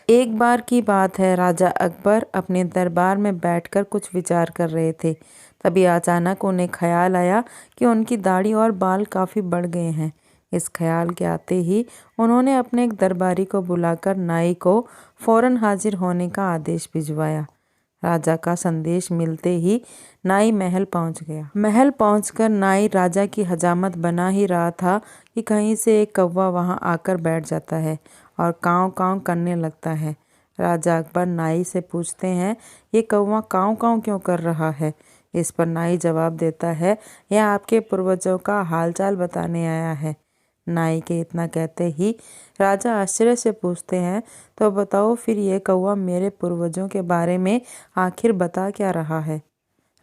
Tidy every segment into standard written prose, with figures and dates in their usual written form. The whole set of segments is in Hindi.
एक बार की बात है, राजा अकबर अपने दरबार में बैठकर कुछ विचार कर रहे थे। तभी अचानक उन्हें ख्याल आया कि उनकी दाढ़ी और बाल काफ़ी बढ़ गए हैं। इस ख्याल के आते ही उन्होंने अपने एक दरबारी को बुलाकर नाई को फौरन हाजिर होने का आदेश भिजवाया। राजा का संदेश मिलते ही नाई महल पहुंच गया। महल पहुंचकर नाई राजा की हजामत बना ही रहा था कि कहीं से एक कौवा वहां आकर बैठ जाता है और काँव काँव करने लगता है। राजा अकबर नाई से पूछते हैं, ये कौवा काँव काँव क्यों कर रहा है? इस पर नाई जवाब देता है, यह आपके पूर्वजों का हालचाल बताने आया है। नाई के इतना कहते ही राजा आश्चर्य से पूछते हैं, तो बताओ फिर ये कौवा मेरे पूर्वजों के बारे में आखिर बता क्या रहा है?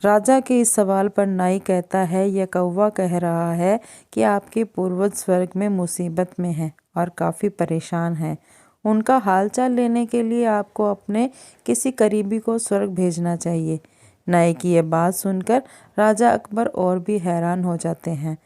राजा के इस सवाल पर नाई कहता है, यह कौवा कह रहा है कि आपके पूर्वज स्वर्ग में मुसीबत में हैं और काफ़ी परेशान हैं। उनका हालचाल लेने के लिए आपको अपने किसी करीबी को स्वर्ग भेजना चाहिए। नाई की यह बात सुनकर राजा अकबर और भी हैरान हो जाते हैं।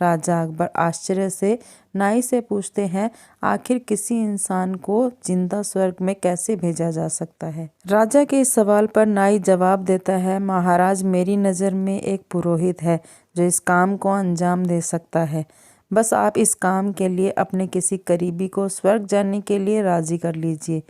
राजा अकबर आश्चर्य से नाई से पूछते हैं, आखिर किसी इंसान को जिंदा स्वर्ग में कैसे भेजा जा सकता है? राजा के इस सवाल पर नाई जवाब देता है, महाराज मेरी नज़र में एक पुरोहित है जो इस काम को अंजाम दे सकता है। बस आप इस काम के लिए अपने किसी करीबी को स्वर्ग जाने के लिए राजी कर लीजिए।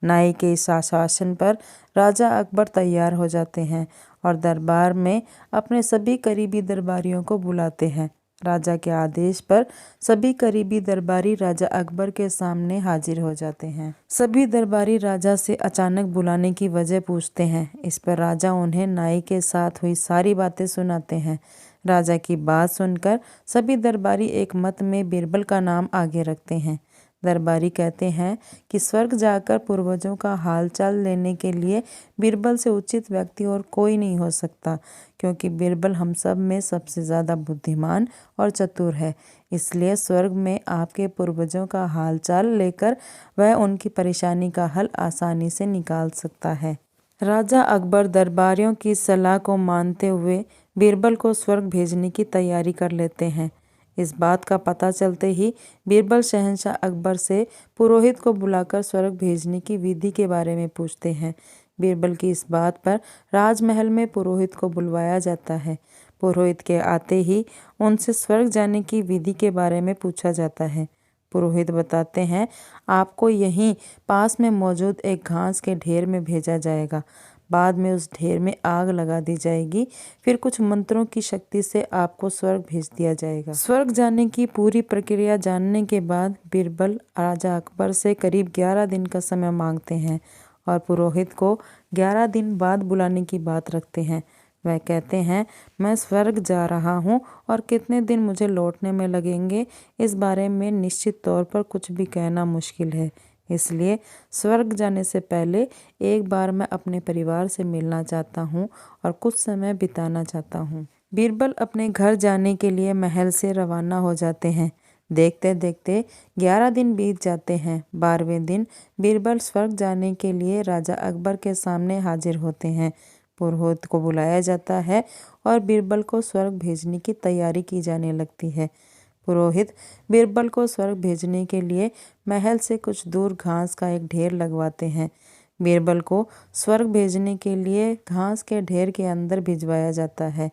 नाई के इस आश्वासन पर राजा अकबर तैयार हो जाते हैं और दरबार में अपने सभी करीबी दरबारियों को बुलाते हैं। राजा के आदेश पर सभी करीबी दरबारी राजा अकबर के सामने हाजिर हो जाते हैं। सभी दरबारी राजा से अचानक बुलाने की वजह पूछते हैं। इस पर राजा उन्हें नाई के साथ हुई सारी बातें सुनाते हैं। राजा की बात सुनकर सभी दरबारी एक मत में बीरबल का नाम आगे रखते हैं। दरबारी कहते हैं कि स्वर्ग जाकर पूर्वजों का हालचाल लेने के लिए बीरबल से उचित व्यक्ति और कोई नहीं हो सकता, क्योंकि बीरबल हम सब में सबसे ज़्यादा बुद्धिमान और चतुर है। इसलिए स्वर्ग में आपके पूर्वजों का हालचाल लेकर वह उनकी परेशानी का हल आसानी से निकाल सकता है। राजा अकबर दरबारियों की सलाह को मानते हुए बीरबल को स्वर्ग भेजने की तैयारी कर लेते हैं। इस बात का पता चलते ही बीरबल शहंशाह अकबर से पुरोहित को बुलाकर स्वर्ग भेजने की विधि के बारे में पूछते हैं। बीरबल की इस बात पर राजमहल में पुरोहित को बुलवाया जाता है। पुरोहित के आते ही उनसे स्वर्ग जाने की विधि के बारे में पूछा जाता है। पुरोहित बताते हैं, आपको यहीं पास में मौजूद एक घास के ढेर में भेजा जाएगा। बाद में उस ढेर में आग लगा दी जाएगी। फिर कुछ मंत्रों की शक्ति से आपको स्वर्ग भेज दिया जाएगा। स्वर्ग जाने की पूरी प्रक्रिया जानने के बाद बीरबल राजा अकबर से करीब 11 दिन का समय मांगते हैं और पुरोहित को 11 दिन बाद बुलाने की बात रखते हैं। वह कहते हैं, मैं स्वर्ग जा रहा हूँ और कितने दिन मुझे लौटने में लगेंगे इस बारे में निश्चित तौर पर कुछ भी कहना मुश्किल है। इसलिए स्वर्ग जाने से पहले एक बार मैं अपने परिवार से मिलना चाहता हूँ और कुछ समय बिताना चाहता हूँ। बीरबल अपने घर जाने के लिए महल से रवाना हो जाते हैं। देखते देखते 11 दिन बीत जाते हैं। 12वें दिन बीरबल स्वर्ग जाने के लिए राजा अकबर के सामने हाजिर होते हैं। पुरोहित को बुलाया जाता है और बीरबल को स्वर्ग भेजने की तैयारी की जाने लगती है। पुरोहित बीरबल को स्वर्ग भेजने के लिए महल से कुछ दूर घास का एक ढेर लगवाते हैं। बीरबल को स्वर्ग भेजने के लिए घास के ढेर के अंदर भिजवाया जाता है।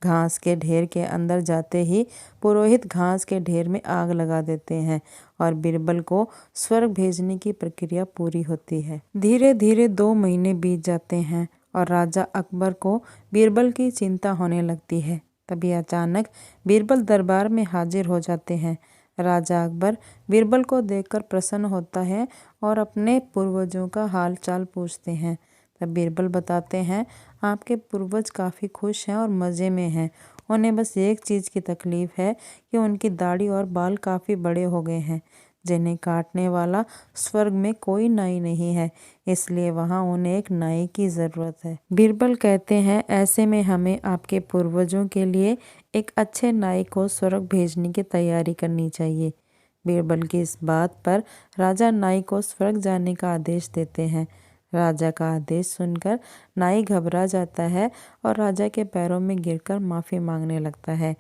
घास के ढेर के अंदर जाते ही पुरोहित घास के ढेर में आग लगा देते हैं और बीरबल को स्वर्ग भेजने की प्रक्रिया पूरी होती है। धीरे धीरे 2 महीने बीत जाते हैं और राजा अकबर को बीरबल की चिंता होने लगती है। तभी अचानक बीरबल दरबार में हाजिर हो जाते हैं। राजा अकबर बीरबल को देखकर प्रसन्न होता है और अपने पूर्वजों का हाल चाल पूछते हैं। तब बीरबल बताते हैं, आपके पूर्वज काफ़ी खुश हैं और मज़े में हैं। उन्हें बस एक चीज़ की तकलीफ़ है कि उनकी दाढ़ी और बाल काफ़ी बड़े हो गए हैं, जिन्हें काटने वाला स्वर्ग में कोई नाई नहीं है, इसलिए वहाँ उन्हें एक नाई की ज़रूरत है। बीरबल कहते हैं, ऐसे में हमें आपके पूर्वजों के लिए एक अच्छे नाई को स्वर्ग भेजने की तैयारी करनी चाहिए। बीरबल की इस बात पर राजा नाई को स्वर्ग जाने का आदेश देते हैं। राजा का आदेश सुनकर नाई घबरा जाता है और राजा के पैरों में गिरकर माफ़ी मांगने लगता है।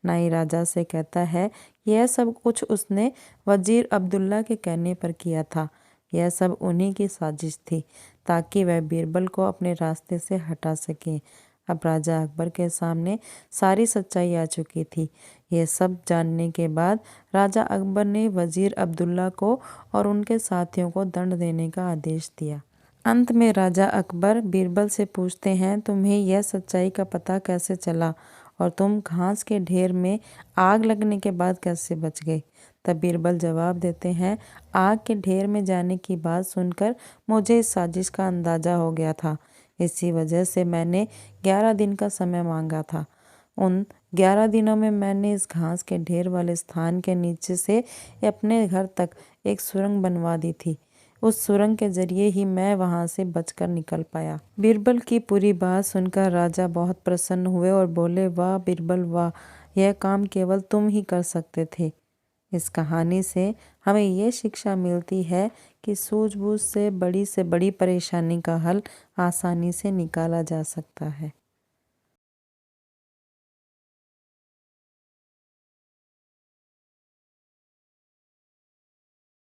नाई राजा से कहता है, यह सब कुछ उसने वजीर अब्दुल्ला के कहने पर किया था। यह सब उन्हीं की साजिश थी ताकि वह बीरबल को अपने रास्ते से हटा सके। अब राजा अकबर के सामने सारी सच्चाई आ चुकी थी। यह सब जानने के बाद राजा अकबर ने वजीर अब्दुल्ला को और उनके साथियों को दंड देने का आदेश दिया। अंत में राजा अकबर बीरबल से पूछते हैं, तुम्हें यह सच्चाई का पता कैसे चला और तुम घास के ढेर में आग लगने के बाद कैसे बच गए? तब बीरबल जवाब देते हैं, आग के ढेर में जाने की बात सुनकर मुझे इस साजिश का अंदाजा हो गया था। इसी वजह से मैंने 11 दिन का समय मांगा था। उन 11 दिनों में मैंने इस घास के ढेर वाले स्थान के नीचे से अपने घर तक एक सुरंग बनवा दी थी। उस सुरंग के जरिए ही मैं वहां से बचकर निकल पाया। बीरबल की पूरी बात सुनकर राजा बहुत प्रसन्न हुए और बोले, वाह बीरबल वाह, यह काम केवल तुम ही कर सकते थे। इस कहानी से हमें ये शिक्षा मिलती है कि सूझबूझ से बड़ी परेशानी का हल आसानी से निकाला जा सकता है।